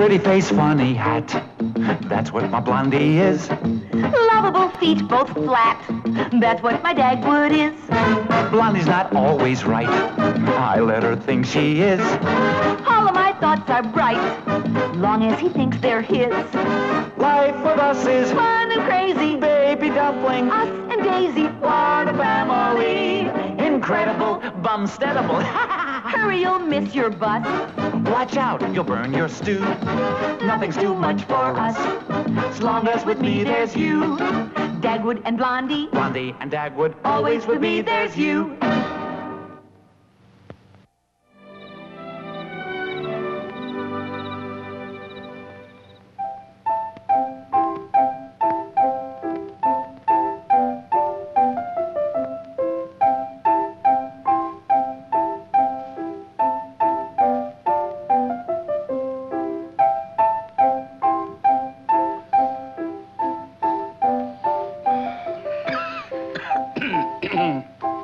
Pretty face, funny hat. That's what my Blondie is. Lovable feet, both flat. That's what my Dagwood is. Blondie's not always right. I let her think she is. All of my thoughts are bright, long as he thinks they're his. Life with us is Fun and crazy. baby dumpling. Us and Daisy. What a family. Incredible, bumsteadable. Hurry, you'll miss your bus. Watch out, you'll burn your stew. Nothing's too much for us. As long as with me there's you. Dagwood and Blondie. Blondie and Dagwood. Always with me there's you.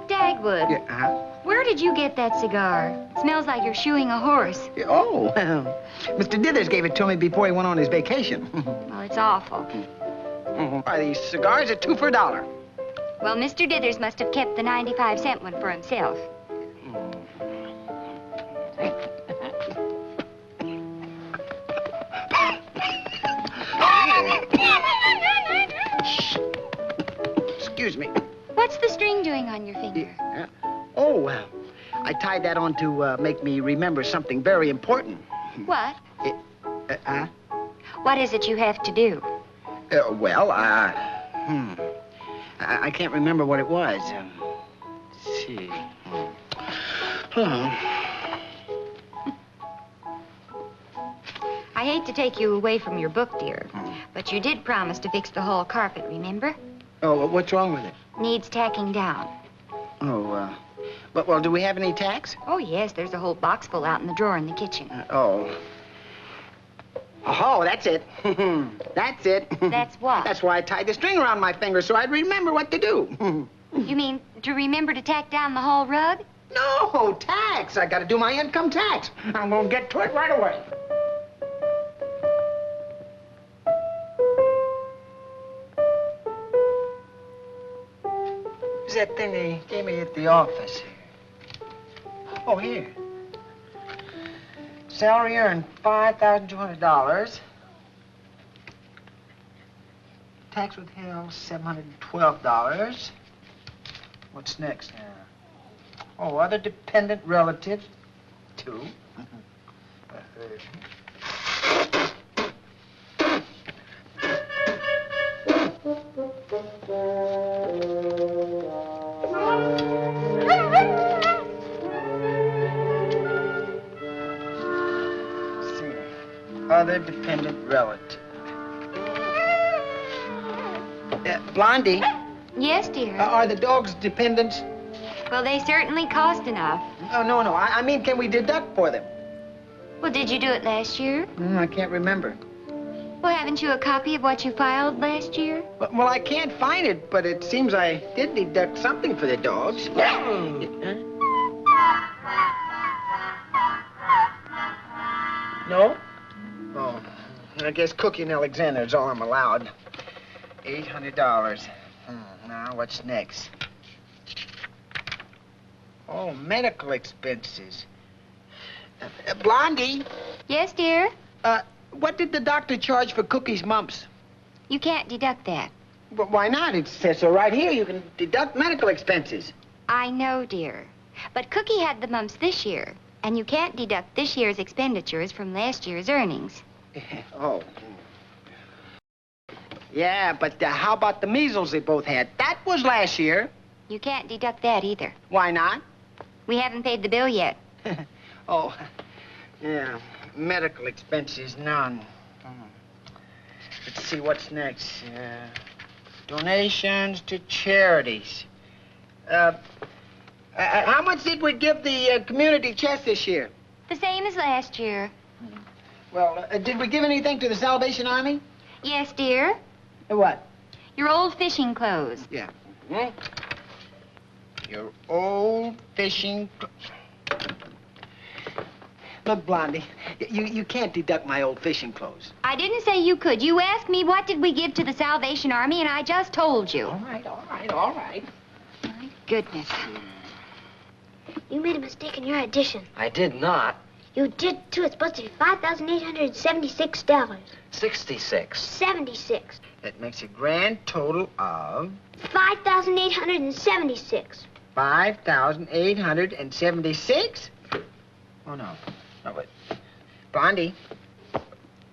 Dagwood, where did you get that cigar? It smells like you're shoeing a horse. Oh, Mr. Dithers gave it to me before he went on his vacation. Well, it's awful. Why, these cigars are 2 for $1. Well, Mr. Dithers must have kept the 95-cent one for himself. Excuse me. What's the string doing on your finger? I tied that on to make me remember something very important. What? What is it you have to do? I can't remember what it was. Let's see. I hate to take you away from your book, dear, but you did promise to fix the hall carpet, remember? Oh, what's wrong with it? Needs tacking down. Well, do we have any tacks? Oh, yes, there's a whole box full out in the drawer in the kitchen. Oh, that's it. That's it. That's what? That's why I tied the string around my finger, so I'd remember what to do. You mean to remember to tack down the hall rug? No, tax. I gotta do my income tax. I'm gonna get to it right away. What's that thing they gave me at the office here? Oh, here. Salary earned $5,200. Tax withheld $712. What's next now? Oh, other dependent relatives, 2. Other dependent relative. Blondie? Yes, dear. Are the dogs dependents? Well, they certainly cost enough. Oh, no. I mean, can we deduct for them? Well, did you do it last year? I can't remember. Well, haven't you a copy of what you filed last year? Well, I can't find it, but it seems I did deduct something for the dogs. No? Oh, I guess Cookie and Alexander is all I'm allowed. $800. Now, what's next? Oh, medical expenses. Blondie? Yes, dear? What did the doctor charge for Cookie's mumps? You can't deduct that. But why not? It says so right here. You can deduct medical expenses. I know, dear. But Cookie had the mumps this year, and you can't deduct this year's expenditures from last year's earnings. Oh. Yeah, but how about the measles they both had? That was last year. You can't deduct that either. Why not? We haven't paid the bill yet. Oh, yeah. Medical expenses, none. Let's see what's next. Donations to charities. How much did we give the community chest this year? The same as last year. Well, did we give anything to the Salvation Army? Yes, dear. What? Your old fishing clothes. Yeah. Your old fishing... Look, Blondie, you can't deduct my old fishing clothes. I didn't say you could. You asked me what did we give to the Salvation Army, and I just told you. All right, all right, all right. My goodness. You made a mistake in your addition. I did not. You did, too. It's supposed to be $5,876. 66. 76. That makes a grand total of... 5,876. 5,876? Oh, no. No, wait. Blondie.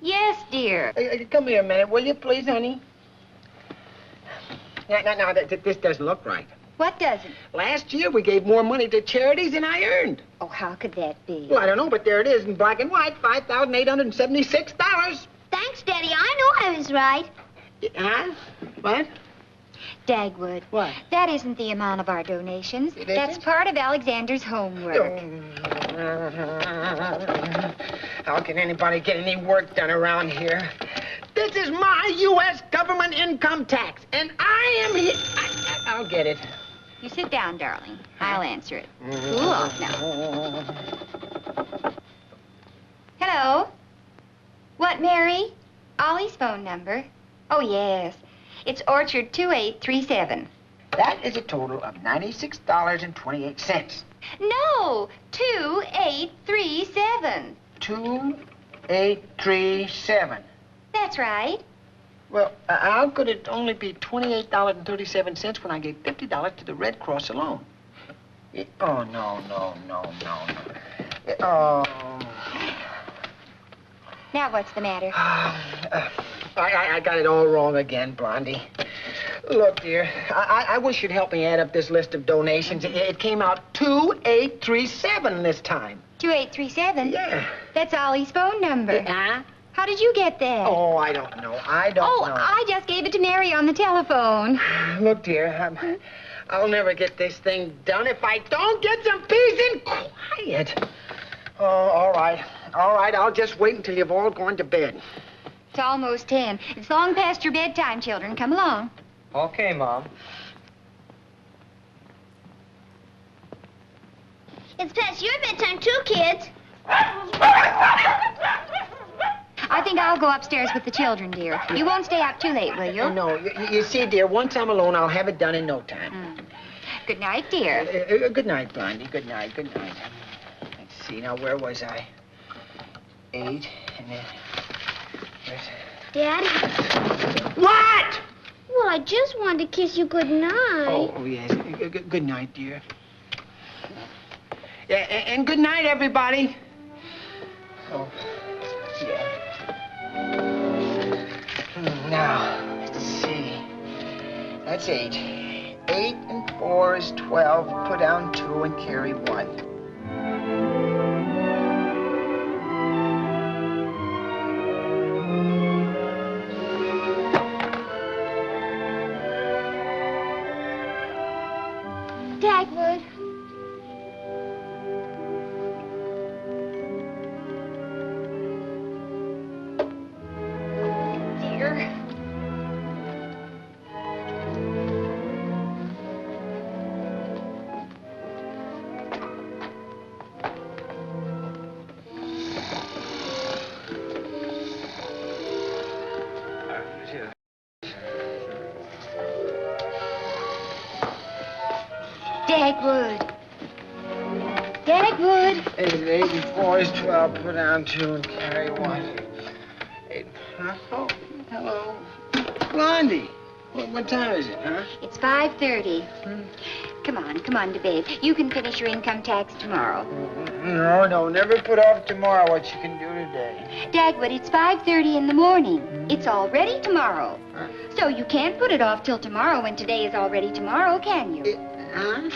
Yes, dear. Come here a minute, will you, please, honey? Now, this doesn't look right. What doesn't? Last year, we gave more money to charities than I earned. Oh, how could that be? Well, I don't know, but there it is in black and white, $5,876. Thanks, Daddy. I know I was right. Huh? What? Dagwood. What? That isn't the amount of our donations. It That's isn't? part of Alexander's homework. How can anybody get any work done around here? This is my U.S. government income tax, and I am here. I'll get it. You sit down, darling. I'll answer it. Cool off now. Hello? What, Mary? Ollie's phone number? Oh, yes. It's Orchard 2837. That is a total of $96.28. No, 2837. 2837. That's right. Well, how could it only be $28.37 when I gave $50 to the Red Cross alone? Oh, no. Oh. Now what's the matter? I got it all wrong again, Blondie. Look, dear, I wish you'd help me add up this list of donations. It came out 2837 this time. 2837? Yeah. That's Ollie's phone number. Huh? How did you get that? Oh, I don't know. I don't know. I just gave it to Mary on the telephone. Look, dear, I'll never get this thing done if I don't get some peace and quiet. Oh, all right. All right, I'll just wait until you've all gone to bed. It's almost 10. It's long past your bedtime, children. Come along. Okay, Mom. It's past your bedtime, too, kids. I think I'll go upstairs with the children, dear. You won't stay out too late, will you? No, you see, dear, once I'm alone, I'll have it done in no time. Good night, dear. Good night, Blondie. Good night, good night. Let's see, now, where was I? 8, and then... Daddy? What? Well, I just wanted to kiss you good night. Oh, yes. Good night, dear. Yeah, and good night, everybody. Oh, yeah. Now, let's see. That's 8. 8 and 4 is 12. Put down 2 and carry 1. Dagwood. Dear. Dagwood. Dagwood. 8 and 4 is 12. Put down 2 and carry 1. 8. Huh? Oh, hello. Blondie. What time is it, huh? It's 5:30. Come on to bed. You can finish your income tax tomorrow. No, never put off tomorrow what you can do today. Dagwood, it's 5:30 in the morning. It's already tomorrow. So you can't put it off till tomorrow when today is already tomorrow, can you? Huh?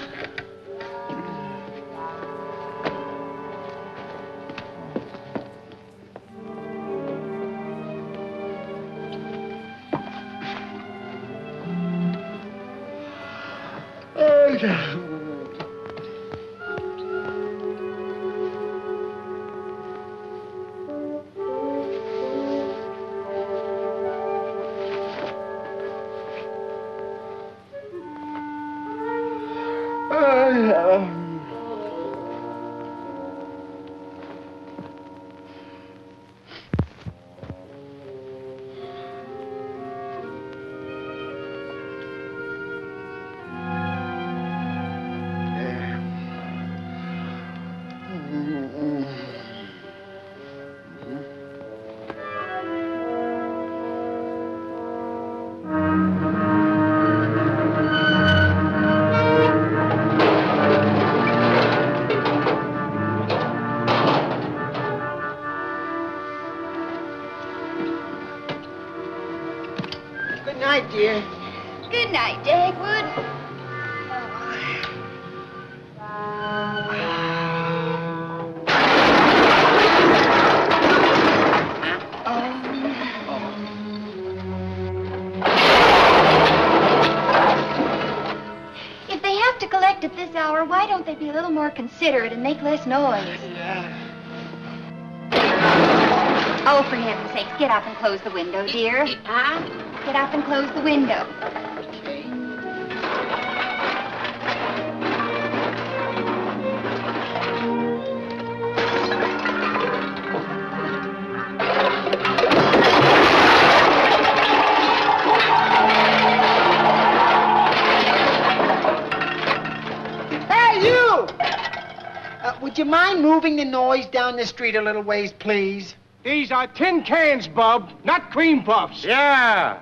dear. Good night, Dagwood. If they have to collect at this hour, why don't they be a little more considerate and make less noise? Oh, for heaven's sakes, get up and close the window, dear. Huh? Get up and close the window. Okay. Hey, you! Would you mind moving the noise down the street a little ways, please? These are tin cans, Bub, not cream puffs. Yeah.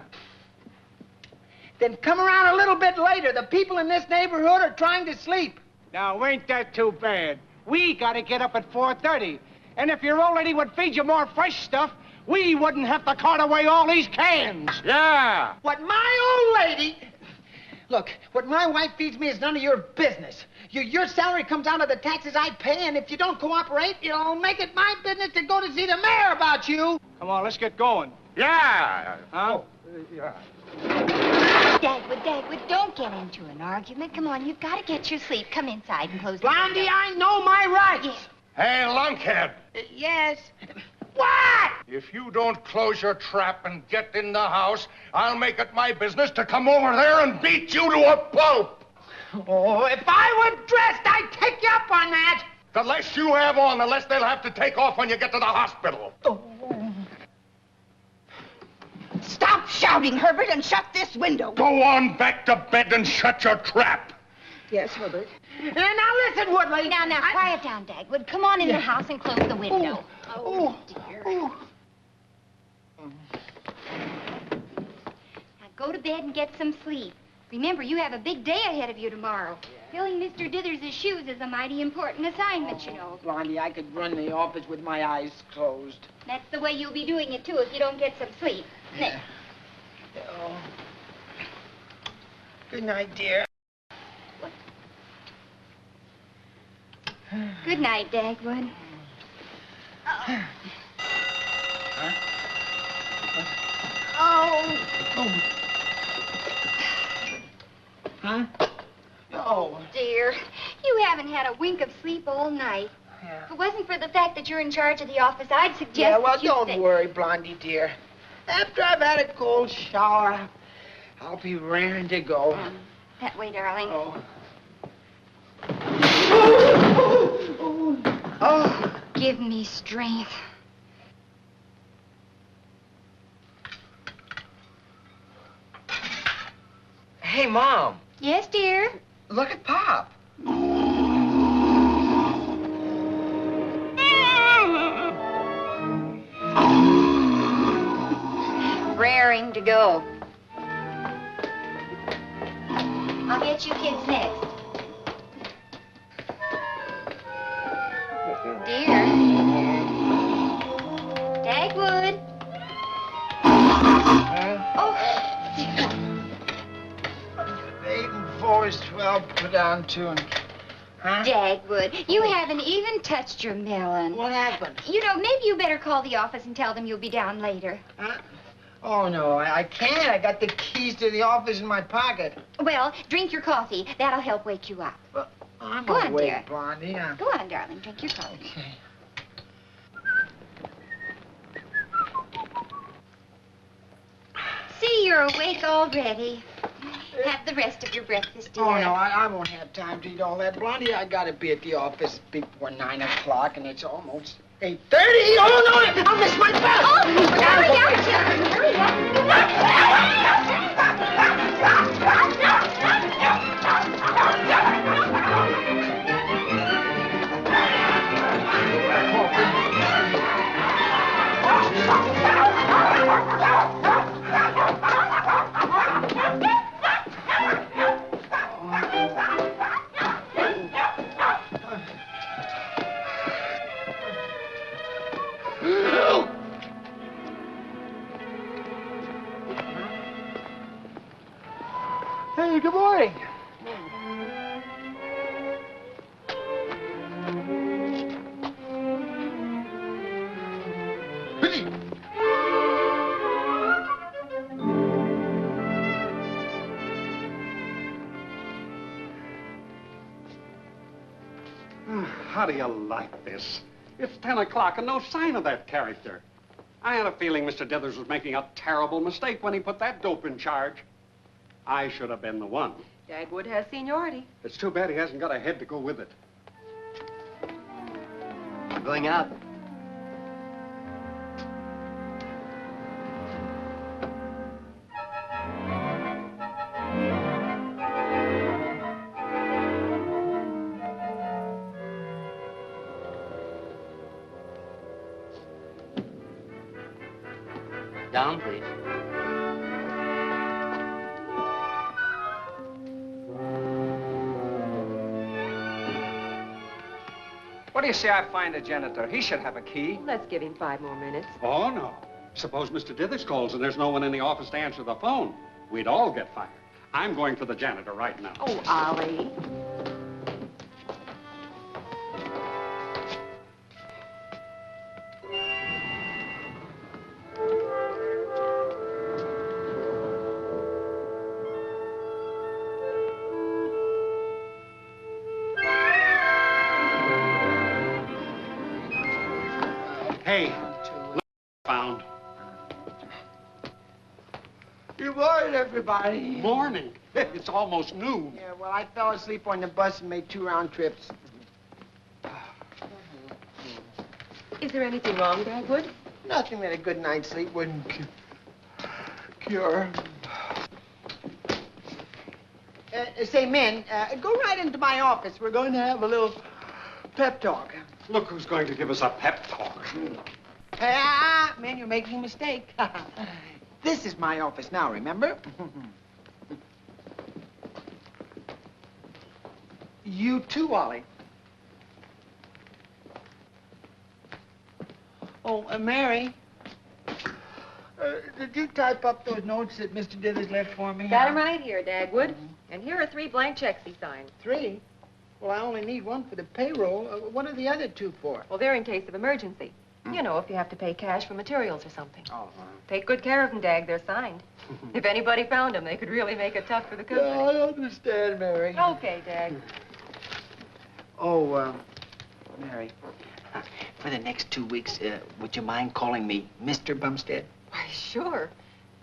Then come around a little bit later. The people in this neighborhood are trying to sleep. Now, ain't that too bad? We gotta get up at 4:30. And if your old lady would feed you more fresh stuff, we wouldn't have to cart away all these cans. Yeah. What my old lady... Look, what my wife feeds me is none of your business. Your salary comes out of the taxes I pay, and if you don't cooperate, you'll make it my business to go to see the mayor about you. Come on, let's get going. Yeah. Huh? Yeah. Dagwood, don't get into an argument. Come on, you've got to get your sleep. Come inside and close the Blondie, window. I know my rights. Yes. Hey, lunkhead. Yes. What? If you don't close your trap and get in the house, I'll make it my business to come over there and beat you to a pulp. Oh, if I were dressed, I'd take you up on that. The less you have on, the less they'll have to take off when you get to the hospital. Oh. Stop shouting, Herbert, and shut this window. Go on back to bed and shut your trap. Yes, Herbert. Now listen, Woodley. Now, quiet down, Dagwood. Come on in the house and close the window. Oh, dear. oh. Now, go to bed and get some sleep. Remember, you have a big day ahead of you tomorrow. Filling Mr. Dithers' shoes is a mighty important assignment, you know. Blondie, I could run the office with my eyes closed. That's the way you'll be doing it, too, if you don't get some sleep. Yeah. Oh. Good night, dear. Good night, Dagwood. Huh? Oh. Huh? Oh. Dear, you haven't had a wink of sleep all night. Yeah. If it wasn't for the fact that you're in charge of the office, I'd suggest Yeah, well, that you don't stay. worry, Blondie, dear. After I've had a cold shower, I'll be raring to go. That way, darling. Oh. Give me strength. Hey, Mom, Yes, dear? look at Pop. Raring to go. I'll get you kids next. Dear. Dagwood. Oh. 8 and 4 is 12. Put down 2 and... Huh? Dagwood, you haven't even touched your melon. What happened? You know, maybe you better call the office and tell them you'll be down later. Huh? Oh, no, I can't. I got the keys to the office in my pocket. Well, drink your coffee. That'll help wake you up. Well, I'm Go on, awake, dear. Blondie. Go on, darling. Drink your coffee. Okay. See, you're awake already. Have the rest of your breakfast, dear. Oh, no, I won't have time to eat all that. Blondie, I gotta be at the office before 9 o'clock, and it's almost 8:30. Oh, no, I'll miss my bus. Oh, hurry up, children. Hurry up. Good morning. How do you like this? It's 10 o'clock and no sign of that character. I had a feeling Mr. Dithers was making a terrible mistake when he put that dope in charge. I should have been the one. Dagwood has seniority. It's too bad he hasn't got a head to go with it. I'm going out. Down, please. What do you say I find a janitor? He should have a key. Let's give him 5 more minutes. Oh, no. Suppose Mr. Dithers calls and there's no one in the office to answer the phone. We'd all get fired. I'm going for the janitor right now. Oh, Ollie. Hey, found. Good morning, everybody. Morning. It's almost noon. Yeah, well, I fell asleep on the bus and made 2 round trips. Is there anything wrong, Dagwood? Nothing that a good night's sleep wouldn't cure. Say, men, go right into my office. We're going to have a little pep talk. Look who's going to give us a pep talk. Man, you're making a mistake. This is my office now, remember? You too, Ollie. Oh, Mary. Did you type up those notes that Mr. Dithers left for me? Got him right here, Dagwood. And here are 3 blank checks he signed. 3? Well, I only need 1 for the payroll. What are the other 2 for? Well, they're in case of emergency. You know, if you have to pay cash for materials or something. Oh, Take good care of them, Dag. They're signed. If anybody found them, they could really make it tough for the company. I understand, Mary. Okay, Dag. Oh, Mary, for the next 2 weeks, would you mind calling me Mr. Bumstead? Why, sure.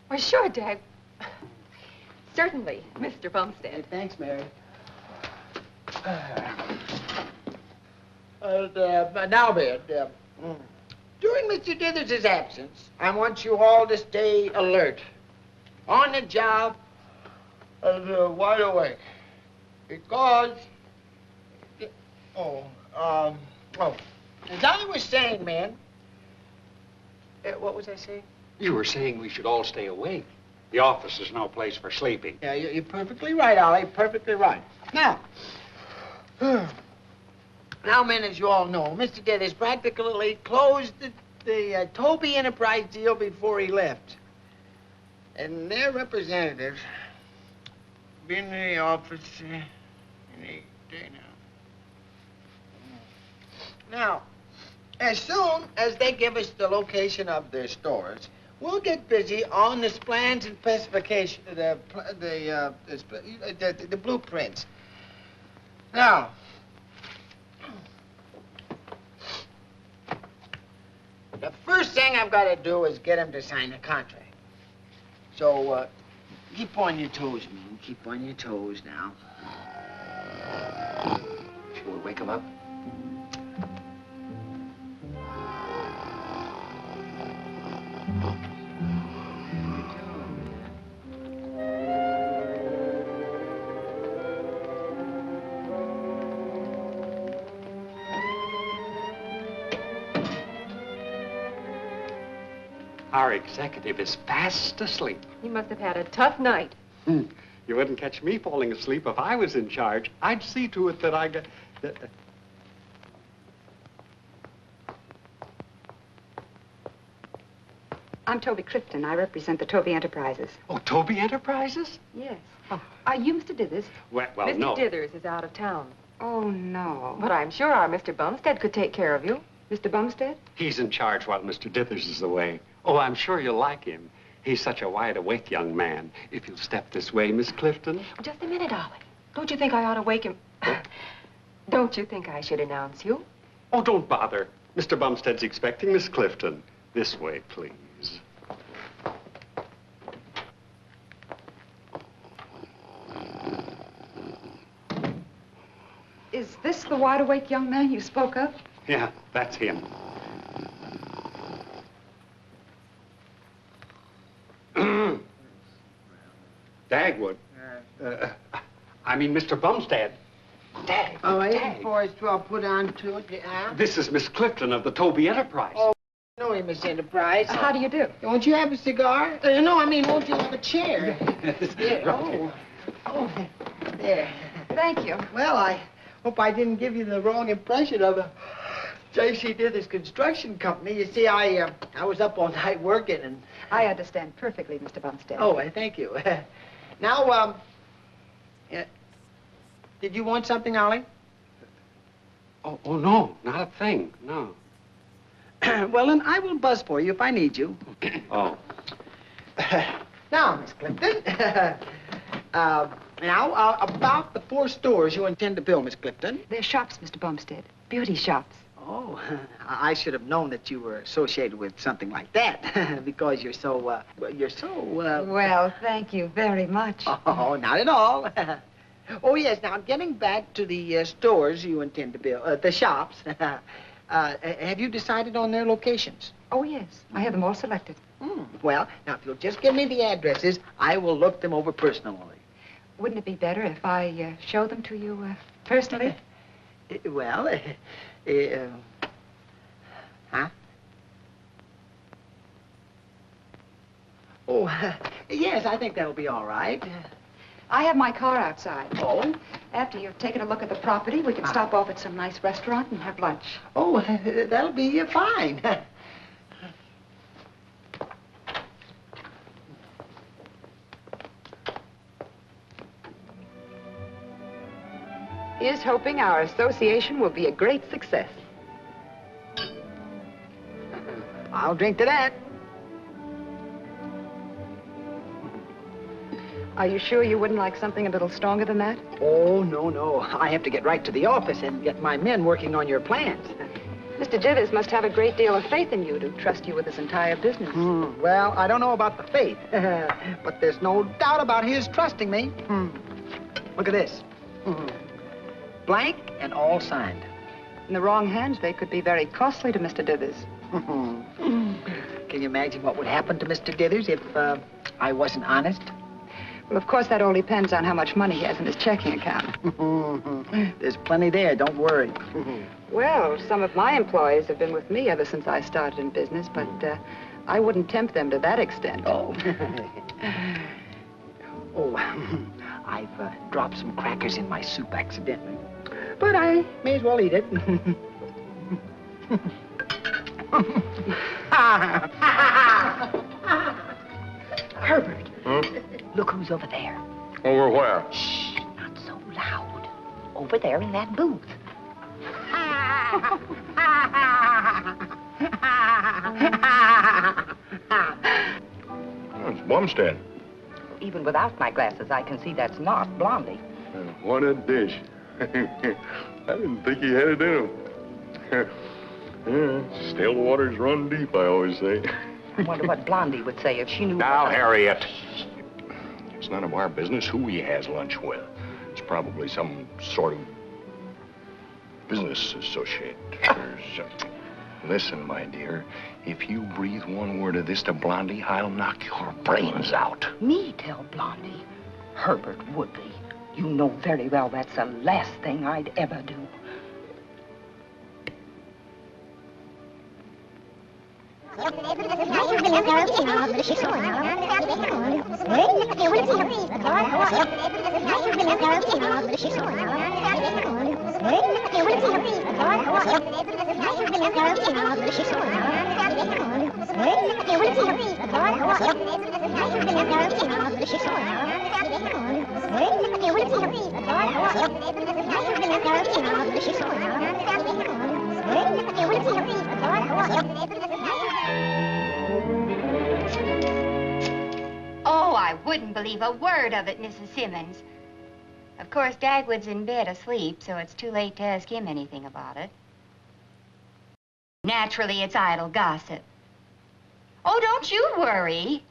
Why, sure, Dag. Certainly, Mr. Bumstead. Thanks, Mary. Now, Ben, during Mr. Dithers' absence, I want you all to stay alert, on the job, and wide awake. Because, as I was saying, man, what was I saying? You were saying we should all stay awake. The office is no place for sleeping. Yeah, you're perfectly right, Ollie, perfectly right. Now, men, as you all know, Mr. Dithers practically closed the Toby Enterprise deal before he left. And their representatives been in the office any day now. Now, as soon as they give us the location of their stores, we'll get busy on the plans and specification, the blueprints. Now, the first thing I've got to do is get him to sign the contract. So, keep on your toes, man. Keep on your toes now. Should we wake him up? Our executive is fast asleep. He must have had a tough night. You wouldn't catch me falling asleep if I was in charge. I'd see to it that I got... I'm Toby Clifton. I represent the Toby Enterprises. Oh, Toby Enterprises? Yes. Oh, Are you Mr. Dithers? Well, Mr. no. Dithers is out of town. Oh, no. But I'm sure our Mr. Bumstead could take care of you. Mr. Bumstead? He's in charge while Mr. Dithers is away. Oh, I'm sure you'll like him. He's such a wide-awake young man. If you'll step this way, Miss Clifton. Just a minute, Ollie. Don't you think I ought to wake him? Don't you think I should announce you? Oh, don't bother. Mr. Bumstead's expecting Miss Clifton. This way, please. Is this the wide-awake young man you spoke of? Yeah, that's him. Dagwood. I mean, Mr. Bumstead. Dag. Oh, Dag. 8412 put on to it, yeah? This is Miss Clifton of the Toby Enterprise. Oh, no, Miss Enterprise. How do you do? Won't you have a cigar? No, I mean, won't you have a chair? Right. Oh, there. Thank you. Well, I hope I didn't give you the wrong impression of a J.C. Dithers Construction Company. You see, I was up all night working and... I understand perfectly, Mr. Bumstead. Oh, thank you. Now, did you want something, Ollie? Oh, no, not a thing, no. Well, then I will buzz for you if I need you. Oh. Now, Miss Clifton. Now, about the 4 stores you intend to build, Miss Clifton. They're shops, Mr. Bumstead. Beauty shops. Oh, I should have known that you were associated with something like that, because you're so, Well, thank you very much. Oh, not at all. Oh, yes, now, getting back to the stores you intend to build, the shops, have you decided on their locations? Oh, yes. I have them all selected. Well, now, if you'll just give me the addresses, I will look them over personally. Wouldn't it be better if I show them to you personally? Well, huh? Oh, yes, I think that'll be all right. I have my car outside. Oh? After you've taken a look at the property, we can stop off at some nice restaurant and have lunch. Oh, that'll be fine. Here's hoping our association will be a great success. I'll drink to that. Are you sure you wouldn't like something a little stronger than that? Oh, no. I have to get right to the office and get my men working on your plans. Mr. Dithers must have a great deal of faith in you to trust you with this entire business. Well, I don't know about the faith, but there's no doubt about his trusting me. Look at this. Blank and all signed. In the wrong hands, they could be very costly to Mr. Dithers. Can you imagine what would happen to Mr. Dithers if I wasn't honest? Well, of course, that all depends on how much money he has in his checking account. There's plenty there, don't worry. Well, some of my employees have been with me ever since I started in business, but I wouldn't tempt them to that extent. Oh. I've dropped some crackers in my soup accidentally. But I may as well eat it. Herbert, look who's over there. Over where? Shh, not so loud. Over there in that booth. Oh, it's Bumstead. Even without my glasses, I can see that's not Blondie. What a dish. I didn't think he had it in him. Yeah, still waters run deep, I always say. I wonder what Blondie would say if she knew... Now, Harriet. It's none of our business who he has lunch with. It's probably some sort of business associate or something. Listen, my dear, if you breathe one word of this to Blondie, I'll knock your brains out. Me tell Blondie? Herbert Woodley. You know very well that's the last thing I'd ever do. Oh, I wouldn't believe a word of it, Mrs. Simmons. Of course, Dagwood's in bed asleep, so it's too late to ask him anything about it. Naturally, it's idle gossip. Oh, don't you worry.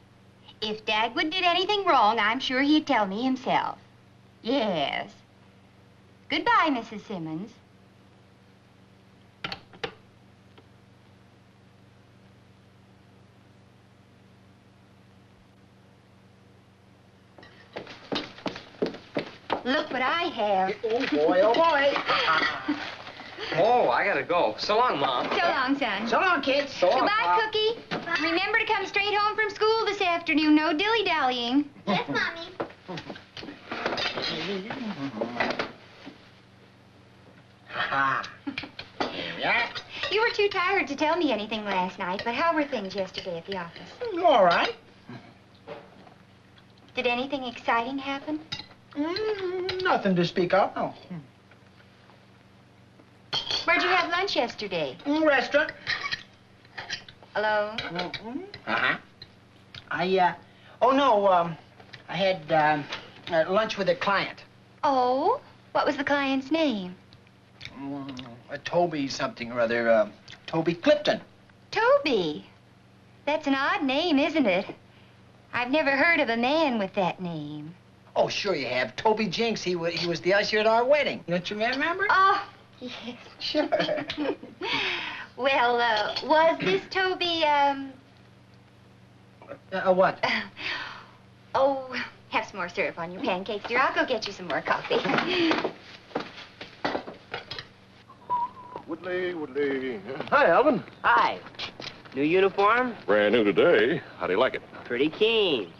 If Dagwood did anything wrong, I'm sure he'd tell me himself. Yes. Goodbye, Mrs. Simmons. Look what I have. Oh, boy, oh, boy. Oh, I gotta go. So long, Mom. So long, son. So long, kids. So long, Goodbye, Pop. Cookie. Remember to come straight home from school this afternoon. No dilly-dallying. Yes, Mommy. Yeah. You were too tired to tell me anything last night, but how were things yesterday at the office? All right. Did anything exciting happen? Nothing to speak of, no. Where'd you have lunch yesterday? Restaurant. Alone? Uh-huh. I had lunch with a client. Oh? What was the client's name? Toby something or other, Toby Clifton. Toby. That's an odd name, isn't it? I've never heard of a man with that name. Oh, sure you have. Toby Jinks, he was the usher at our wedding. Don't you remember? Oh, yes. Sure. Well, was this Toby, What? Oh, have some more syrup on your pancakes, dear. I'll go get you some more coffee. Woodley. Hi, Alvin. Hi. New uniform? Brand new today. How do you like it? Pretty keen.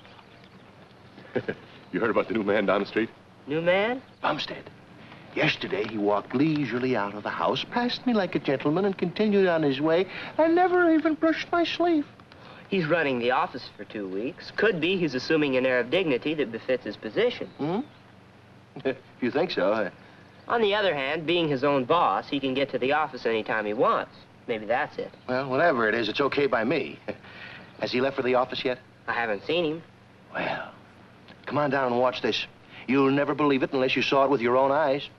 You heard about the new man down the street? New man? Bumstead. Yesterday, he walked leisurely out of the house, passed me like a gentleman, and continued on his way. I never even brushed my sleeve. He's running the office for 2 weeks. Could be he's assuming an air of dignity that befits his position. If you think so. On the other hand, being his own boss, he can get to the office anytime he wants. Maybe that's it. Well, whatever it is, it's okay by me. Has he left for the office yet? I haven't seen him. Well, come on down and watch this. You'll never believe it unless you saw it with your own eyes.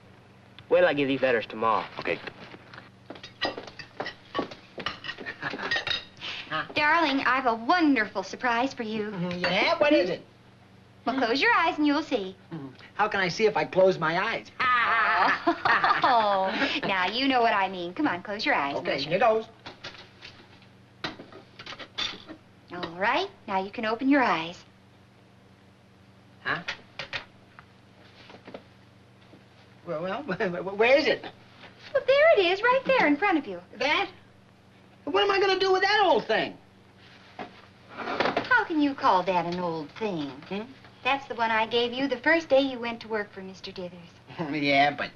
Wait till I give these letters tomorrow. Okay. Darling, I've a wonderful surprise for you. Yeah? What is it? Well, close your eyes and you'll see. How can I see if I close my eyes? Oh, now you know what I mean. Come on, close your eyes. Okay, here goes. All right, now you can open your eyes. Huh? Well, where is it? Well, there it is, right there in front of you. That? What am I going to do with that old thing? How can you call that an old thing? That's the one I gave you the first day you went to work for Mr. Dithers. Yeah, but...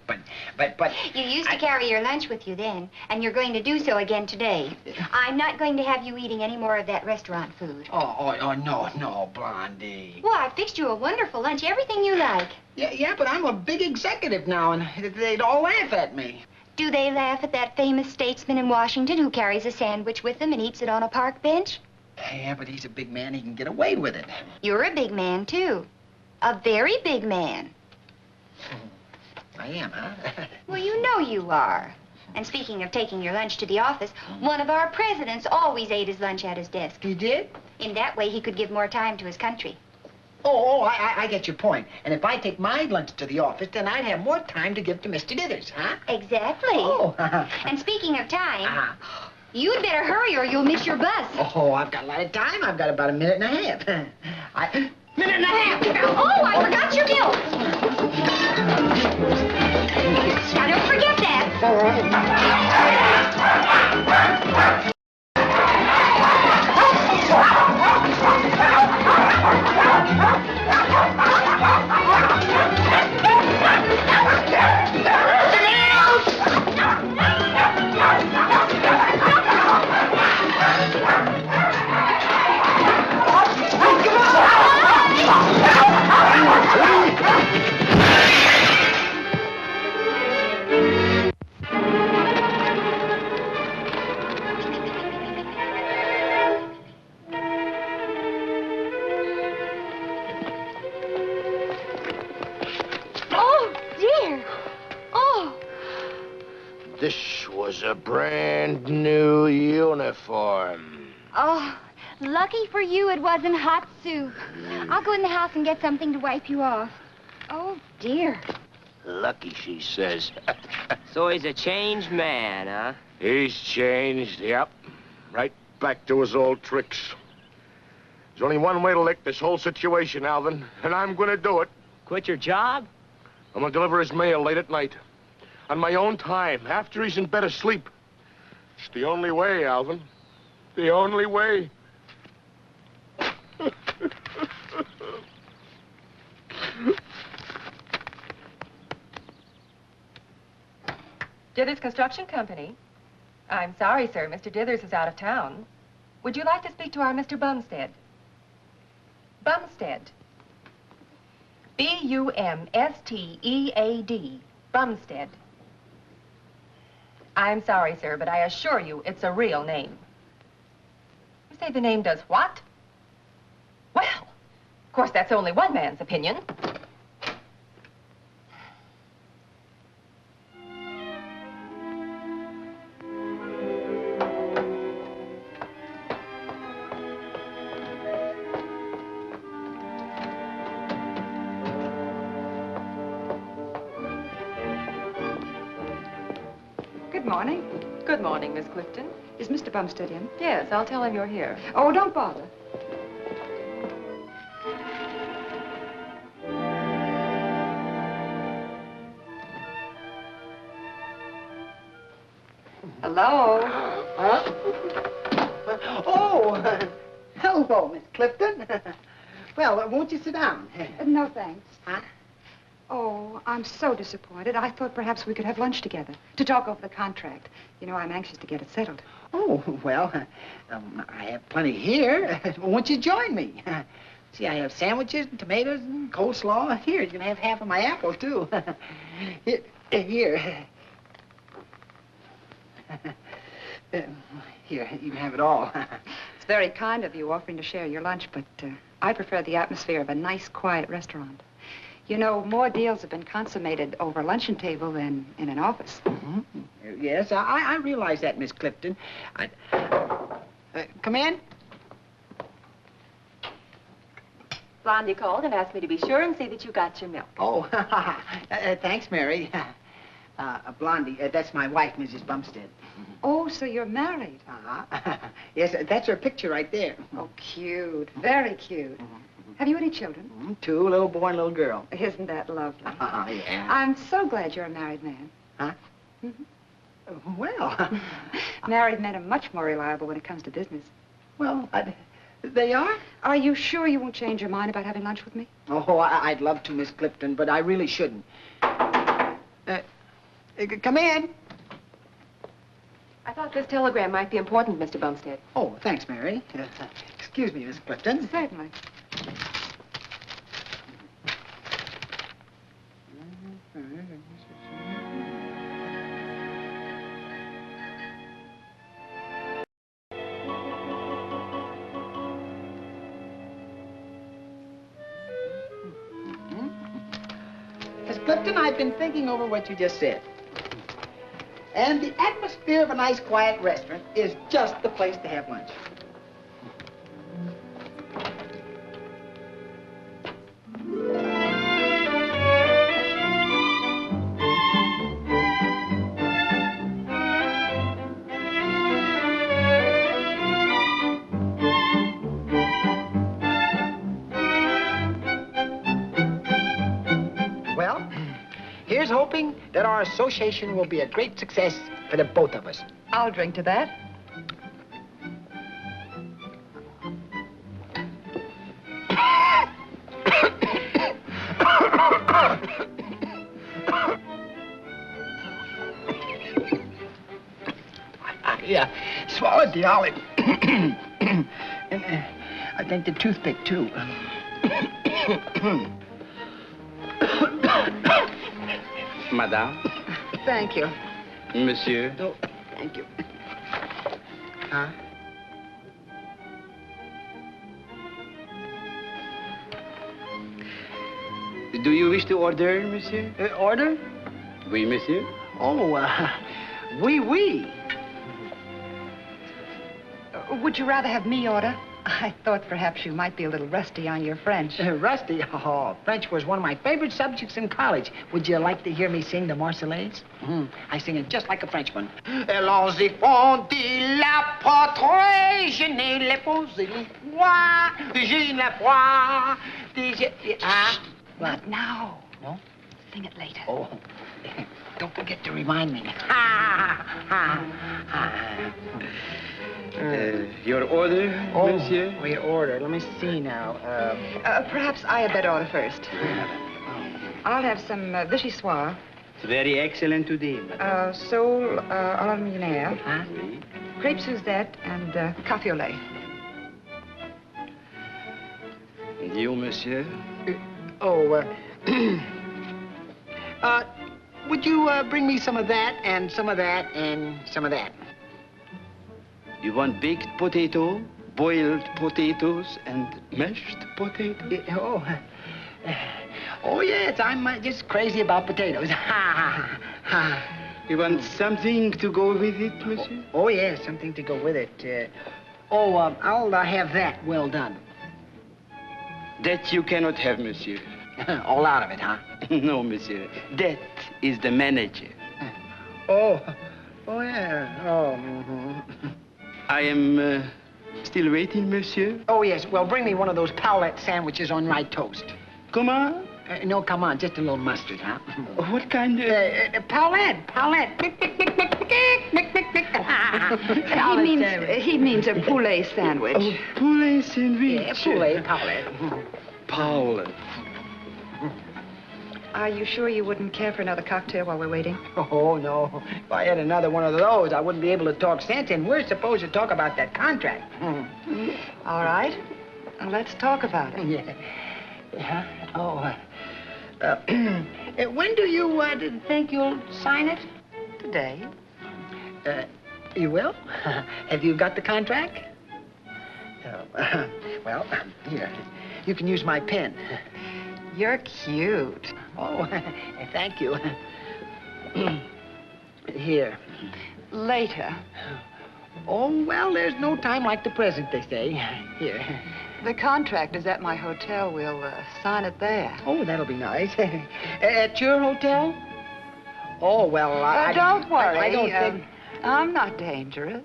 You used to carry your lunch with you then, and you're going to do so again today. I'm not going to have you eating any more of that restaurant food. Oh, no, Blondie. Well, I fixed you a wonderful lunch, everything you like. Yeah, but I'm a big executive now, and they'd all laugh at me. Do they laugh at that famous statesman in Washington who carries a sandwich with him and eats it on a park bench? Yeah, but he's a big man. He can get away with it. You're a big man, too. A very big man. I am, huh? Well, you know you are. And speaking of taking your lunch to the office, one of our presidents always ate his lunch at his desk. He did? In that way, he could give more time to his country. I get your point. And if I take my lunch to the office, then I'd have more time to give to Mr. Dithers, huh? Exactly. Oh. And speaking of time, you'd better hurry or you'll miss your bus. Oh, I've got a lot of time. I've got about a minute and a half. Minute and a half! Oh, I forgot your milk. Now, don't forget that. a brand new uniform. Oh, lucky for you it wasn't hot soup. I'll go in the house and get something to wipe you off. Oh, dear. Lucky, she says. So he's a changed man, huh? He's changed, yep. Right back to his old tricks. There's only one way to lick this whole situation, Alvin, and I'm gonna do it. Quit your job? I'm gonna deliver his mail late at night. On my own time, after he's in bed asleep. It's the only way, Alvin. The only way. Dithers Construction Company. I'm sorry, sir. Mr. Dithers is out of town. Would you like to speak to our Mr. Bumstead? Bumstead. B-U-M-S-T-E-A-D. Bumstead. I'm sorry, sir, but I assure you it's a real name. You say the name does what? Well, of course, that's only one man's opinion. Good morning. Good morning, Miss Clifton. Is Mr. Bumstead in? Yes, I'll tell him you're here. Oh, don't bother. Hello? Oh, hello, Miss Clifton. Well, won't you sit down? No, thanks. Huh? Oh, I'm so disappointed. I thought perhaps we could have lunch together to talk over the contract. You know, I'm anxious to get it settled. Oh, well, I have plenty here. Won't you join me? See, I have sandwiches and tomatoes and coleslaw. Here, you can have half of my apples, too. Here. Here, you can have it all. It's very kind of you offering to share your lunch, but I prefer the atmosphere of a nice, quiet restaurant. You know, more deals have been consummated over a luncheon table than in an office. Mm-hmm. Yes, I realize that, Miss Clifton. Come in. Blondie called and asked me to be sure and see that you got your milk. Oh, thanks, Mary. Blondie, that's my wife, Mrs. Bumstead. Oh, so you're married? Uh-huh. Yes, that's her picture right there. Oh, cute. Very cute. Have you any children? 2, a little boy and a little girl. Isn't that lovely? Yeah. I'm so glad you're a married man. Huh? Mm-hmm. Well... Married men are much more reliable when it comes to business. Well, they are? Are you sure you won't change your mind about having lunch with me? Oh, I'd love to, Miss Clifton, but I really shouldn't. Come in. I thought this telegram might be important, Mr. Bumstead. Oh, thanks, Mary. Excuse me, Miss Clifton. Certainly. Miss Clifton, I've been thinking over what you just said. And the atmosphere of a nice, quiet restaurant is just the place to have lunch. Well, here's hoping that our association will be a great success for the both of us. I'll drink to that. Yeah, swallowed the olive. And I think the toothpick, too. Madame? Thank you. Monsieur? Oh, thank you. Huh? Do you wish to order, monsieur? Order? Oui, monsieur. Oh, oui, oui. Would you rather have me order? I thought perhaps you might be a little rusty on your French. Rusty? Oh, French was one of my favorite subjects in college. Would you like to hear me sing the Marseillaise? I sing it just like a Frenchman. Allons y font de la patrie, je n'ai les posé les fois, je n'ai pas. Not now. No? Sing it later. Oh, don't forget to remind me. Your order, monsieur? Oh, your order. Let me see now. Perhaps I had better order first. I'll have some vichyssoise. It's very excellent today, madame. Sole à la luminaire. Crepe Suzette and café au lait. And you, monsieur? Would you bring me some of that and some of that and some of that? You want baked potato, boiled potatoes, and mashed potato? Oh, yes, I'm just crazy about potatoes. You want something to go with it, monsieur? Oh, yes, something to go with it. I'll have that well done. That you cannot have, monsieur. All out of it, huh? No, monsieur. That is the manager. Oh, yeah. Oh, I am still waiting, monsieur. Oh, yes. Well, bring me one of those Paulette sandwiches on rye toast. Come on. No, come on. Just a little mustard, huh? What kind of... Paulette. He means a poulet sandwich. Oh, poulet sandwich. Yeah, poulet, Paulette. Paulette. Are you sure you wouldn't care for another cocktail while we're waiting? Oh, no. If I had another one of those, I wouldn't be able to talk sense, and we're supposed to talk about that contract. All right. Let's talk about it. Yeah. When do you think you'll sign it? Today. You will? Have you got the contract? Well, here. You can use my pen. You're cute. Oh, thank you. Here. Later. Oh, well, there's no time like the present, they say. Here. The contract is at my hotel. We'll sign it there. Oh, that'll be nice. At your hotel? Oh, well, don't worry. I don't think... I'm not dangerous.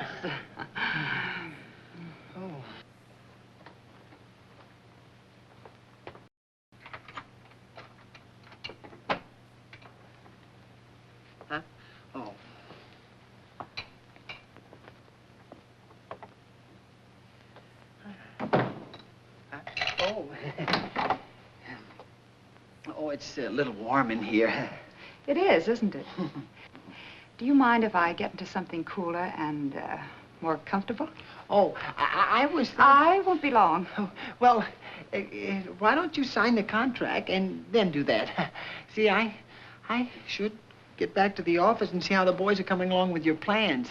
Huh? Oh. Oh, it's a little warm in here. It is, isn't it? Do you mind if I get into something cooler and more comfortable? Oh, I was... I won't be long. Well, why don't you sign the contract and then do that? See, I should get back to the office and see how the boys are coming along with your plans.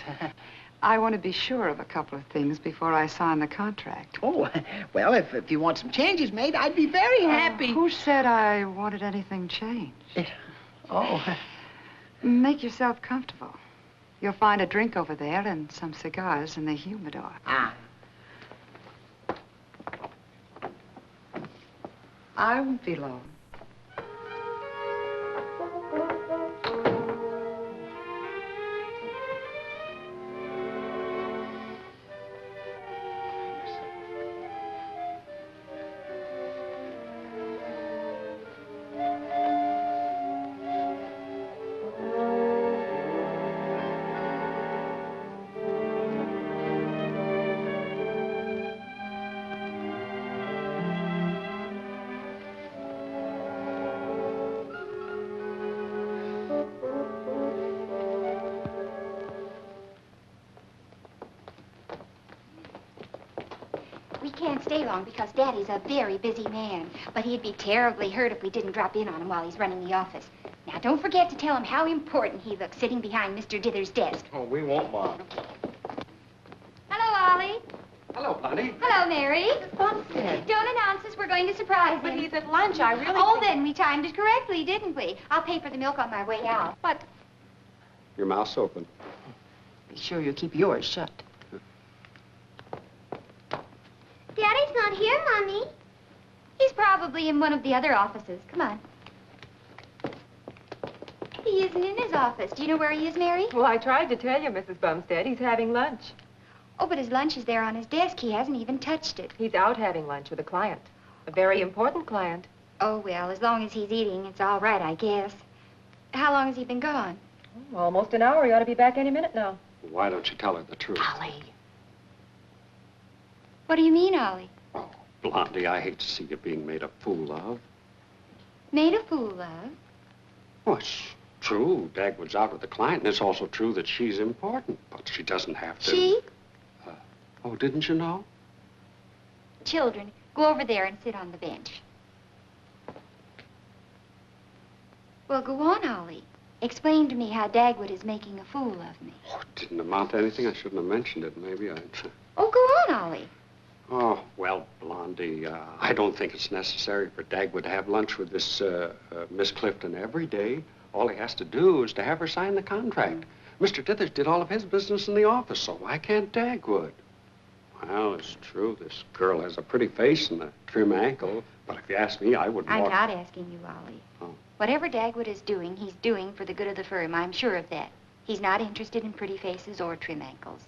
I want to be sure of a couple of things before I sign the contract. Oh, well, if you want some changes made, I'd be very happy. Who said I wanted anything changed? Oh. Make yourself comfortable. You'll find a drink over there and some cigars in the humidor. I won't be long. We can't stay long because Daddy's a very busy man. But he'd be terribly hurt if we didn't drop in on him while he's running the office. Now, don't forget to tell him how important he looks sitting behind Mr. Dither's desk. Oh, we won't, Mom. Hello, Ollie. Hello, Blondie. Hello, Mary. Bumstead. Don't announce us. We're going to surprise him. But he's at lunch. I really Oh, think... then we timed it correctly, didn't we? I'll pay for the milk on my way out. But Your mouth's open. be sure you keep yours shut. not here, Mommy. He's probably in one of the other offices. Come on. He isn't in his office. Do you know where he is, Mary? Well, I tried to tell you, Mrs. Bumstead. He's having lunch. Oh, but his lunch is there on his desk. He hasn't even touched it. He's out having lunch with a client. A very important client. Oh, well, as long as he's eating, it's all right, I guess. How long has he been gone? Almost an hour. He ought to be back any minute now. Why don't you tell her the truth? Ollie. What do you mean, Ollie? Blondie, I hate to see you being made a fool of. Made a fool of? Well, it's true. Dagwood's out with the client, and it's also true that she's important, but she doesn't have to. She? Oh, didn't you know? Children, go over there and sit on the bench. Well, go on, Ollie. Explain to me how Dagwood is making a fool of me. Oh, it didn't amount to anything. I shouldn't have mentioned it. Maybe I'd... Oh, go on, Ollie. Oh, well, Blondie, I don't think it's necessary for Dagwood to have lunch with this Miss Clifton every day. All he has to do is to have her sign the contract. Mr. Dithers did all of his business in the office, so why can't Dagwood? Well, it's true. This girl has a pretty face and a trim ankle, but if you ask me, I wouldn't I'm want... not asking you, Ollie. Oh. Whatever Dagwood is doing, he's doing for the good of the firm. I'm sure of that. He's not interested in pretty faces or trim ankles.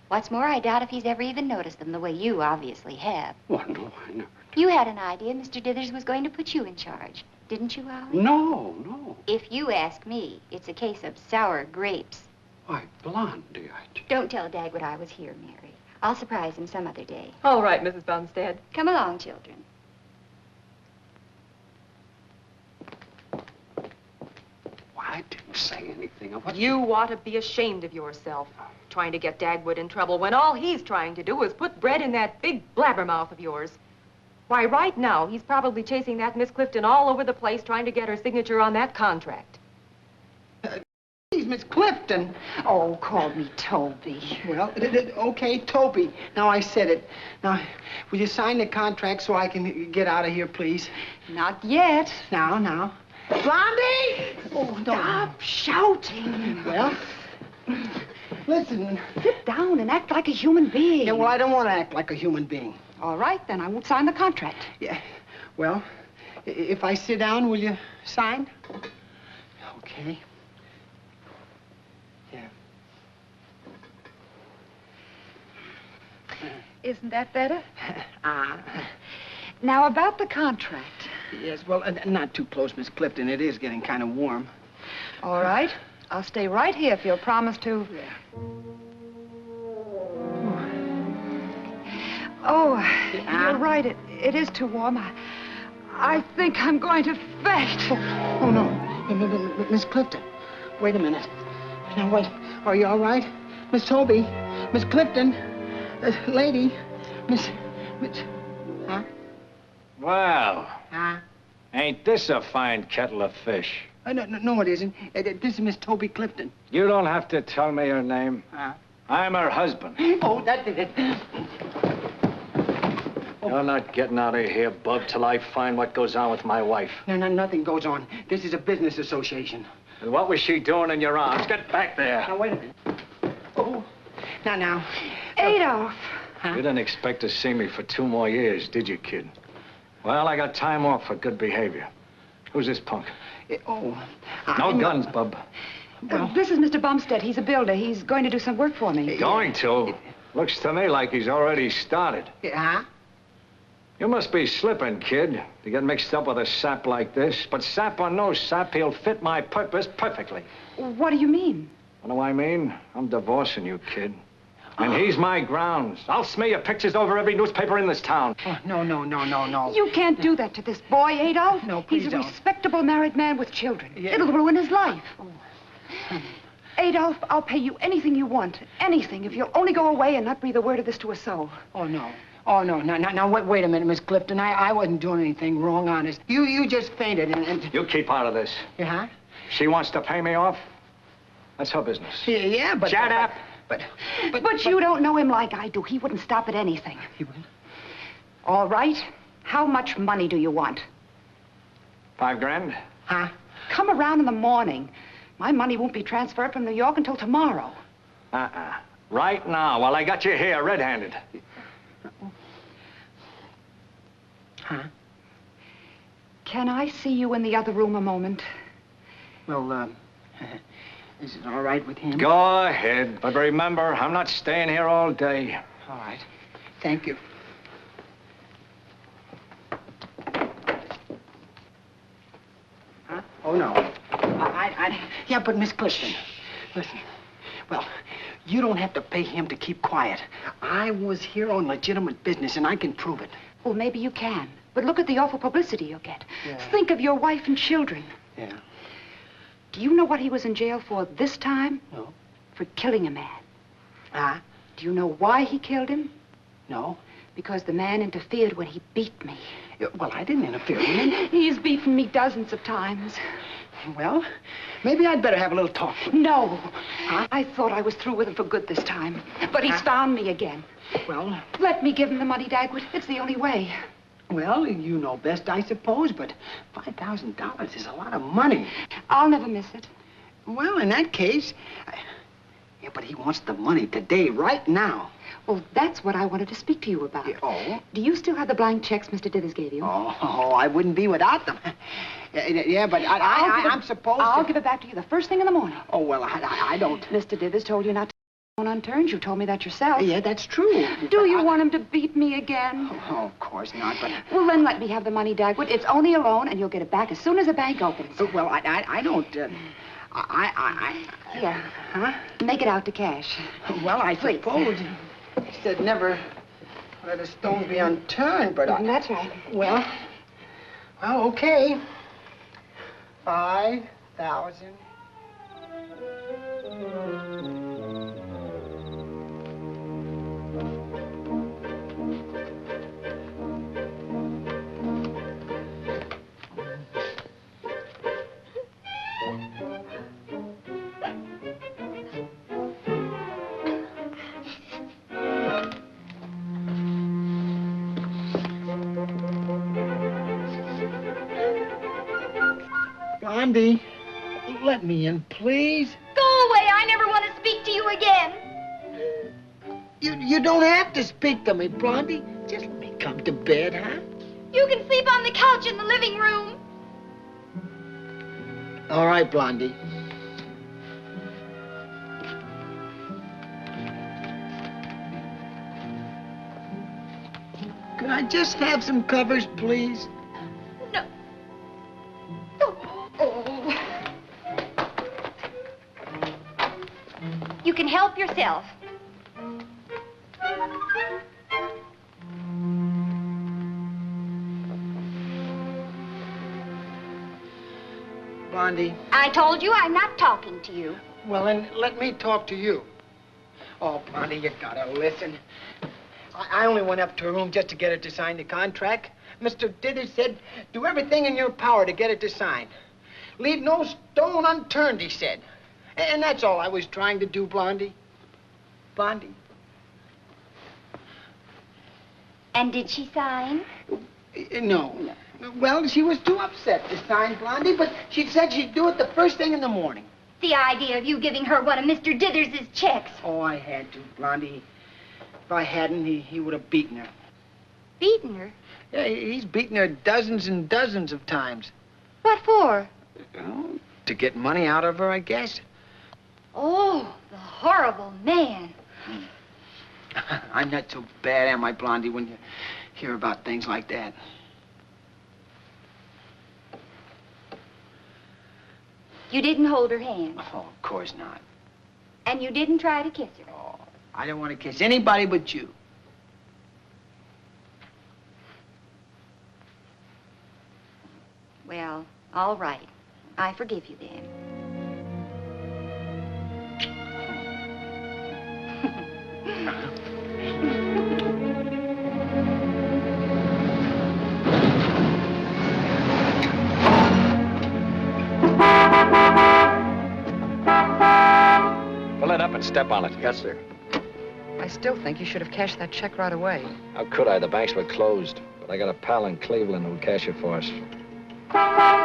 What's more, I doubt if he's ever even noticed them the way you obviously have. Well, no, I never... You had an idea Mr. Dithers was going to put you in charge, didn't you, Ollie? No, no. If you ask me, it's a case of sour grapes. Why, Blondie, Don't tell Dagwood I was here, Mary. I'll surprise him some other day. All right, Mrs. Bumstead. Come along, children. I didn't say anything of what... You ought to be ashamed of yourself, trying to get Dagwood in trouble when all he's trying to do is put bread in that big blabbermouth of yours. Why, right now, he's probably chasing that Miss Clifton all over the place trying to get her signature on that contract. Please, Miss Clifton. Oh, call me Toby. Well, okay, Toby. Now I said it. Now, will you sign the contract so I can get out of here, please? Not yet. Now. Blondie! Oh, no. Stop shouting. Well, listen. Sit down and act like a human being. Yeah, well, I don't want to act like a human being. All right, then I won't sign the contract. Yeah, well, if I sit down, will you sign? Okay. Yeah. Isn't that better? Now, about the contract. Yes, well, not too close, Miss Clifton. It is getting kind of warm. All right. I'll stay right here if you'll promise to... Yeah. Oh, you're right. It is too warm. I think I'm going to faint. Oh, no. Miss Clifton, wait a minute. Now, wait. Are you all right? Miss Toby, Miss Clifton, lady, Miss... Huh? Well, Huh? ain't this a fine kettle of fish? No, it isn't. This is Miss Toby Clifton. You don't have to tell me her name. Huh? I'm her husband. Oh, that did it. You're not getting out of here, Bub, till I find what goes on with my wife. No, nothing goes on. This is a business association. And what was she doing in your arms? Get back there. Now, wait a minute. Oh, now. Adolf. Huh? You didn't expect to see me for 2 more years, did you, kid? Well, I got time off for good behavior. Who's this punk? No guns, Bub. Well, this is Mr. Bumstead. He's a builder. He's going to do some work for me. Going to? Looks to me like he's already started. Huh? You must be slipping, kid, to get mixed up with a sap like this. But sap or no sap, he'll fit my purpose perfectly. What do you mean? What do I mean? I'm divorcing you, kid. And he's my grounds. I'll smear your pictures over every newspaper in this town. Oh, no. You can't do that to this boy, Adolf. No, please He's a don't. respectable married man with children. Yeah. It'll ruin his life. Adolf, I'll pay you anything you want. Anything, if you'll only go away and not breathe a word of this to a soul. Oh, no. Now, wait a minute, Miss Clifton. I wasn't doing anything wrong, honest. You just fainted and... You keep out of this. Yeah? She wants to pay me off? That's her business. Yeah, but... Shut up! But you don't know him like I do. He wouldn't stop at anything. He wouldn't? All right. How much money do you want? $5 grand? Huh? Come around in the morning. My money won't be transferred from New York until tomorrow. Right now, while I got you here red-handed. Huh? Can I see you in the other room a moment? Well, is it all right with him? Go ahead, but remember, I'm not staying here all day. All right. Thank you. Huh? Oh, no. Yeah, but Miss Clifton, listen. Well, you don't have to pay him to keep quiet. I was here on legitimate business, and I can prove it. Well, maybe you can. But look at the awful publicity you'll get. Yeah. Think of your wife and children. Yeah. Do you know what he was in jail for this time? No. For killing a man. Ah? Do you know why he killed him? No. Because the man interfered when he beat me. Yeah, well, I didn't interfere with him. He's beaten me dozens of times. Well, maybe I'd better have a little talk with him. No. Huh? I thought I was through with him for good this time. But he's found me again. Well... Let me give him the money, Dagwood. It's the only way. Well, you know best, I suppose, but $5,000 is a lot of money. I'll never miss it. Well, in that case... Yeah, but he wants the money today, right now. Well, that's what I wanted to speak to you about. Oh? Do you still have the blank checks Mr. Dithers gave you? Oh, I wouldn't be without them. Yeah, but I'm supposed to... I'll give it back to you the first thing in the morning. Oh, well, I don't... Mr. Dithers told you not to on unturned. You told me that yourself. Yeah, that's true. Do you want him to beat me again? Oh, of course not, but... Well, then let me have the money, Dagwood. It's only a loan, and you'll get it back as soon as the bank opens. Well, I don't... Here. Huh? Make it out to cash. Well, I Please. suppose... He said never let a stone be unturned, but That's right. Well, okay. 5,000. Blondie, let me in, please. Go away. I never want to speak to you again. You don't have to speak to me, Blondie. Just let me come to bed, huh? You can sleep on the couch in the living room. All right, Blondie. Could I just have some covers, please? No. You can help yourself. Blondie. I told you I'm not talking to you. Well, then let me talk to you. Oh, Blondie, you gotta listen. I only went up to her room just to get her to sign the contract. Mr. Dithers said, do everything in your power to get it to sign. Leave no stone unturned, he said. And that's all I was trying to do, Blondie. Blondie. And did she sign? No. Well, she was too upset to sign, Blondie, but she said she'd do it the first thing in the morning. The idea of you giving her one of Mr. Dithers' checks. Oh, I had to, Blondie. If I hadn't, he would have beaten her. Beaten her? Yeah, he's beaten her dozens and dozens of times. What for? Well, to get money out of her, I guess. Oh, the horrible man. I'm not so bad, am I, Blondie, when you hear about things like that? You didn't hold her hand. Oh, of course not. And you didn't try to kiss her. Oh, I don't want to kiss anybody but you. Well, all right. I forgive you then. Pull it up and step on it. Yes, sir. I still think you should have cashed that check right away. How could I? The banks were closed. But I got a pal in Cleveland who'll cash it for us.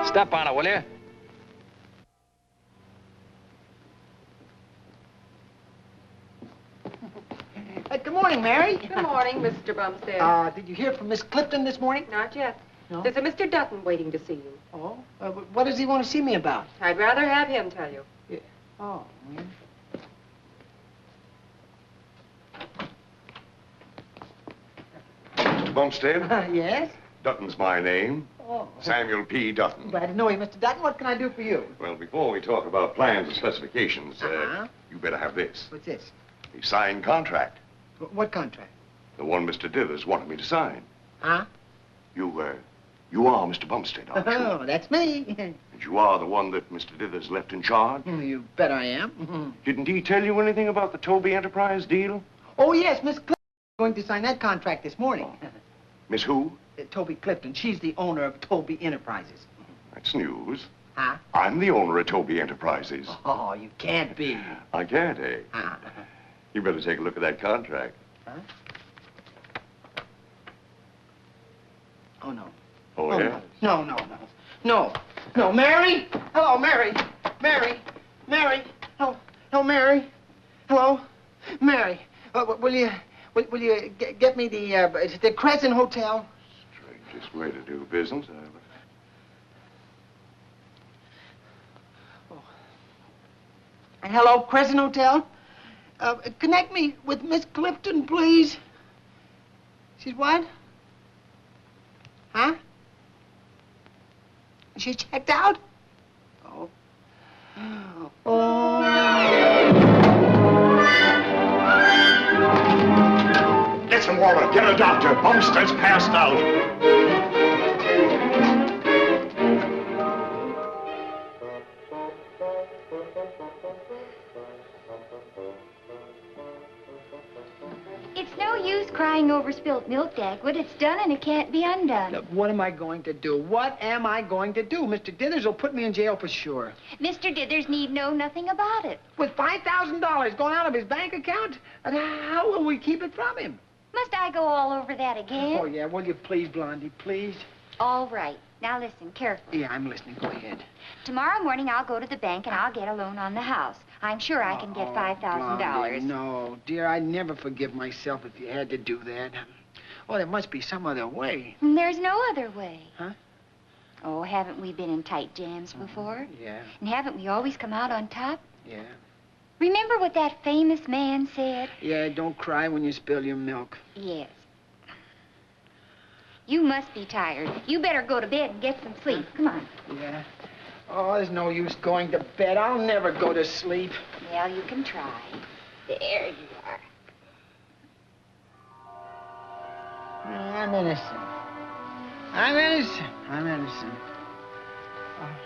Step on it, will you? Good morning, Mary. Good morning, Mr. Bumstead. Did you hear from Miss Clifton this morning? Not yet. No? There's a Mr. Dutton waiting to see you. Oh? What does he want to see me about? I'd rather have him tell you. Yeah. Oh, yeah. Bumstead? Yes? Dutton's my name. Oh. Samuel P. Dutton. Glad to know you, Mr. Dutton. What can I do for you? Well, before we talk about plans and specifications, you better have this. What's this? A signed contract. What contract? The one Mr. Dithers wanted me to sign. Huh? You are Mr. Bumstead, aren't you? Oh, that's me. And you are the one that Mr. Dithers left in charge? You bet I am. Didn't he tell you anything about the Toby Enterprise deal? Oh, yes, Miss Clifton is going to sign that contract this morning. Miss who? Toby Clifton. She's the owner of Toby Enterprises. That's news. Huh? I'm the owner of Toby Enterprises. Oh, you can't be. I can't, eh? Huh? You better take a look at that contract. Huh? Oh, no. Oh, yeah? No, Mary? Hello, Mary. Mary. Hello, Mary. Hello? Mary, will you get me the Crescent Hotel? Strangest way to do business. Hello, Crescent Hotel? Connect me with Miss Clifton, please. She's what? Huh? She checked out? Oh. Listen, Walter, get a doctor. Bumstead's passed out. It's no use crying over spilt milk, Dagwood. It's done and it can't be undone. Look, what am I going to do? Mr. Dithers will put me in jail for sure. Mr. Dithers need know nothing about it. With $5,000 going out of his bank account? And how will we keep it from him? Must I go all over that again? Oh, yeah. Will you please, Blondie, please? All right. Now listen carefully. Yeah, I'm listening. Go ahead. Tomorrow morning I'll go to the bank and I'll get a loan on the house. I'm sure I can get $5,000. Blondie, no, dear, I'd never forgive myself if you had to do that. Oh, there must be some other way. There's no other way. Huh? Oh, haven't we been in tight jams before? Yeah. And haven't we always come out on top? Yeah. Remember what that famous man said? Yeah, don't cry when you spill your milk. Yes. You must be tired. You better go to bed and get some sleep. Come on. Yeah. Oh, there's no use going to bed. I'll never go to sleep. Well, you can try. There you are. I'm innocent.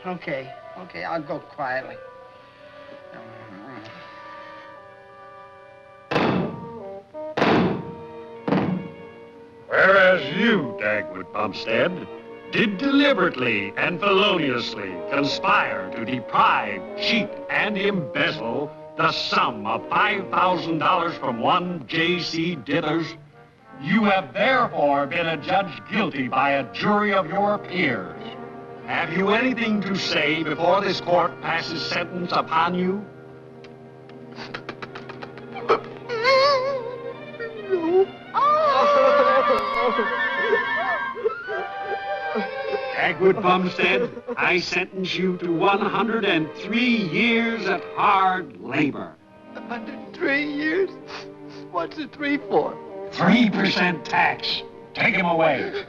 Okay, I'll go quietly. Whereas you, Dagwood Bumstead, did deliberately and feloniously conspire to deprive, cheat, and embezzle the sum of $5,000 from one J.C. Dithers, you have therefore been adjudged guilty by a jury of your peers. Have you anything to say before this court passes sentence upon you? Dagwood Bumstead, I sentence you to 103 years of hard labor. 103 years? What's the 3 for? 3% tax. Take him away.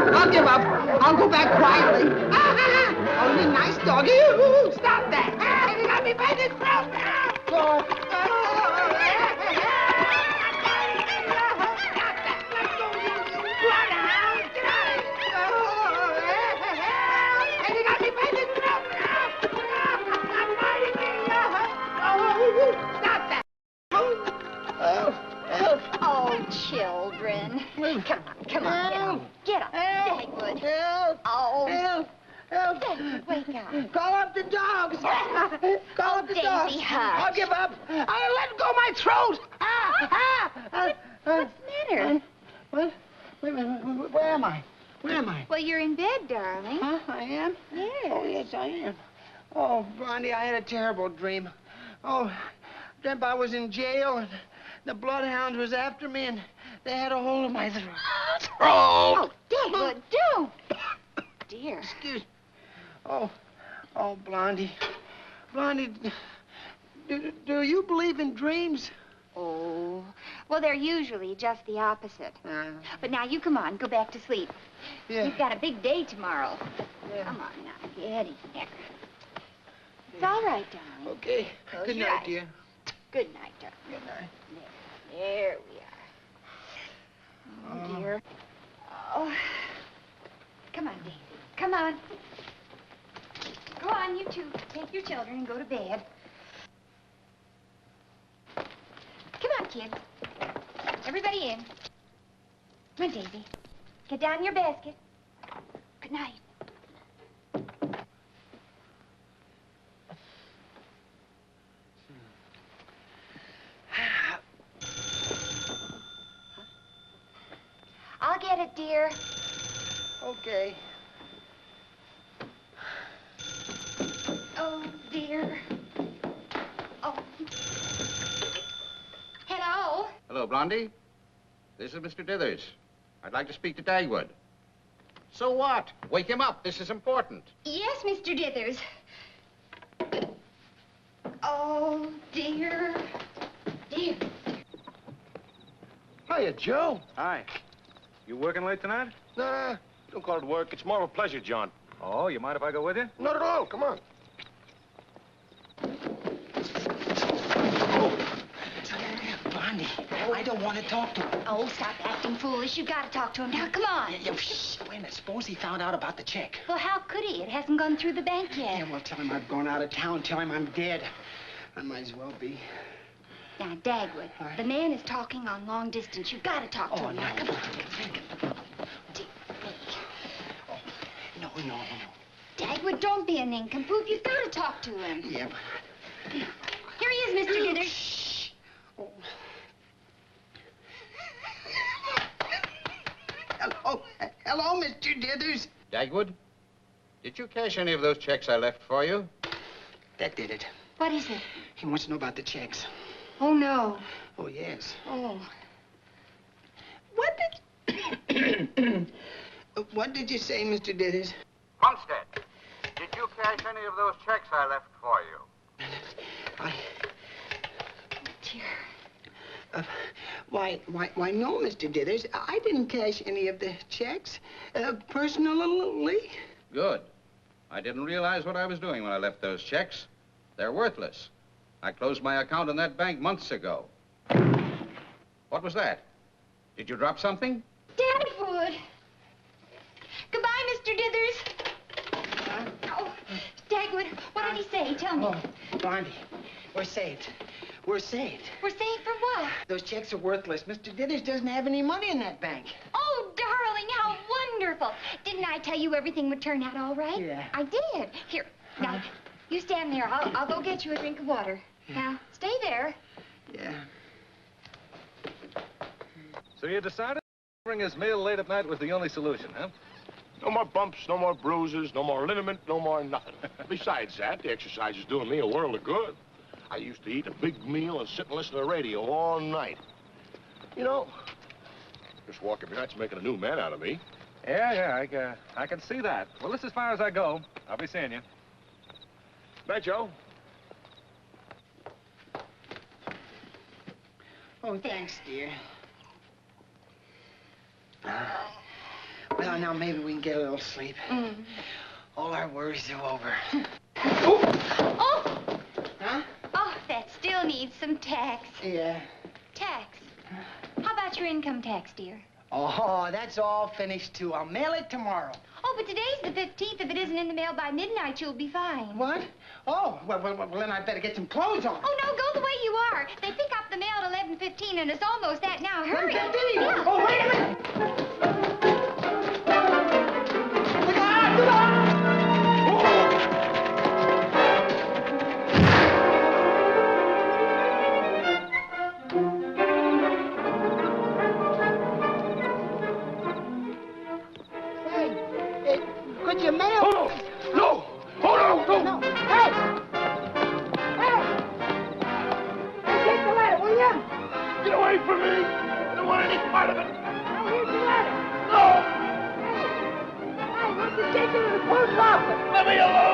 I'll give up. I'll go back quietly. Oh, you nice doggy. Stop that. You got me by the throat. Oh, children. Come on, get up. Dagwood. Help! Oh. Help! Help! Dagwood, wake up. Call up the dogs! Call up the Daisy, dogs! hush. I'll give up! I'll let go my throat! What's the matter? What? Wait a minute. Where am I? Where am I? Well, you're in bed, darling. Huh? I am? Yes. Oh, yes, I am. Oh, Blondie, I had a terrible dream. Oh, dreamt I was in jail, and the bloodhounds was after me, and they had a hold of my throat. Oh, Dagwood, don't. Dear. Excuse me. Oh, Blondie. Blondie, do you believe in dreams? Oh, well, they're usually just the opposite. But now you come on, go back to sleep. Yeah. You've got a big day tomorrow. Yeah. Come on now, get in there. It's all right, darling. Okay. Close Good your night, eyes. dear. Good night, darling. Good night. There we are. Oh, dear. Oh. Come on, Daisy. Come on. Go on, you two. Take your children and go to bed. Come on, kids. Everybody in. Come on, Daisy. Get down in your basket. Good night. I'll get it, dear. Okay. Oh, dear. Oh. Hello? Hello, Blondie. This is Mr. Dithers. I'd like to speak to Dagwood. So what? Wake him up. This is important. Yes, Mr. Dithers. Oh, dear. Dear. Hiya, Joe. Hi. You working late tonight? Nah, don't call it work. It's more of a pleasure, John. Oh, you mind if I go with you? Not at all. Come on. Blondie, I don't want to talk to him. Oh, stop acting foolish. You gotta talk to him now. Come on. Shh. Wait a minute. Suppose he found out about the check. Well, how could he? It hasn't gone through the bank yet. Yeah, well, tell him I've gone out of town. Tell him I'm dead. I might as well be. Now, Dagwood, the man is talking on long distance. You gotta talk to him now. Come on. Dear me. No. Dagwood, don't be a nincompoop. You've gotta talk to him. Yeah. Here he is, Mr. Dithers. Shh. Oh. Hello, Mr. Dithers. Dagwood? Did you cash any of those checks I left for you? That did it. What is it? He wants to know about the checks. Oh, no. Oh, yes. Oh. What did you say, Mr. Dithers? Bumstead, did you cash any of those checks I left for you? Why, no, Mr. Dithers. I didn't cash any of the checks, personally. Good. I didn't realize what I was doing when I left those checks. They're worthless. I closed my account in that bank months ago. What was that? Did you drop something? Dagwood. Goodbye, Mr. Dithers. Oh, Dagwood, what did he say? Tell me. Oh, Blondie, we're saved. We're saved. We're saved from what? Those checks are worthless. Mr. Dithers doesn't have any money in that bank. Oh, darling, how wonderful. Didn't I tell you everything would turn out all right? Yeah. I did. Here, now, you stand there. I'll go get you a drink of water. Now, stay there. Yeah. So you decided bring his meal late at night was the only solution, huh? No more bumps, no more bruises, no more liniment, no more nothing. Besides that, the exercise is doing me a world of good. I used to eat a big meal and sit and listen to the radio all night. You know, just walking behind's making a new man out of me. Yeah, I can see that. Well, this is as far as I go. I'll be seeing you. Bye, Joe. Oh, thanks, dear. Well, now maybe we can get a little sleep. All our worries are over. Oh! Huh? Oh, that still needs some tax. Yeah. Tax? How about your income tax, dear? Oh, that's all finished, too. I'll mail it tomorrow. Oh, but today's the 15th. If it isn't in the mail by midnight, you'll be fine. What? Oh, well, then I better get some clothes on. Oh, no, go the way you are. They pick up the mail at 11:15, and it's almost that now. Hurry. 11:15? Yeah. Oh, wait a minute. Look out! Look out! Could you mail? Oh, no! Oh, no! No! Hey! Hey! Hey, take the letter, will you? Get away from me! I don't want any part of it! Hey, here's the letter. No! Hey, why don't you take it to the post office? Let me alone!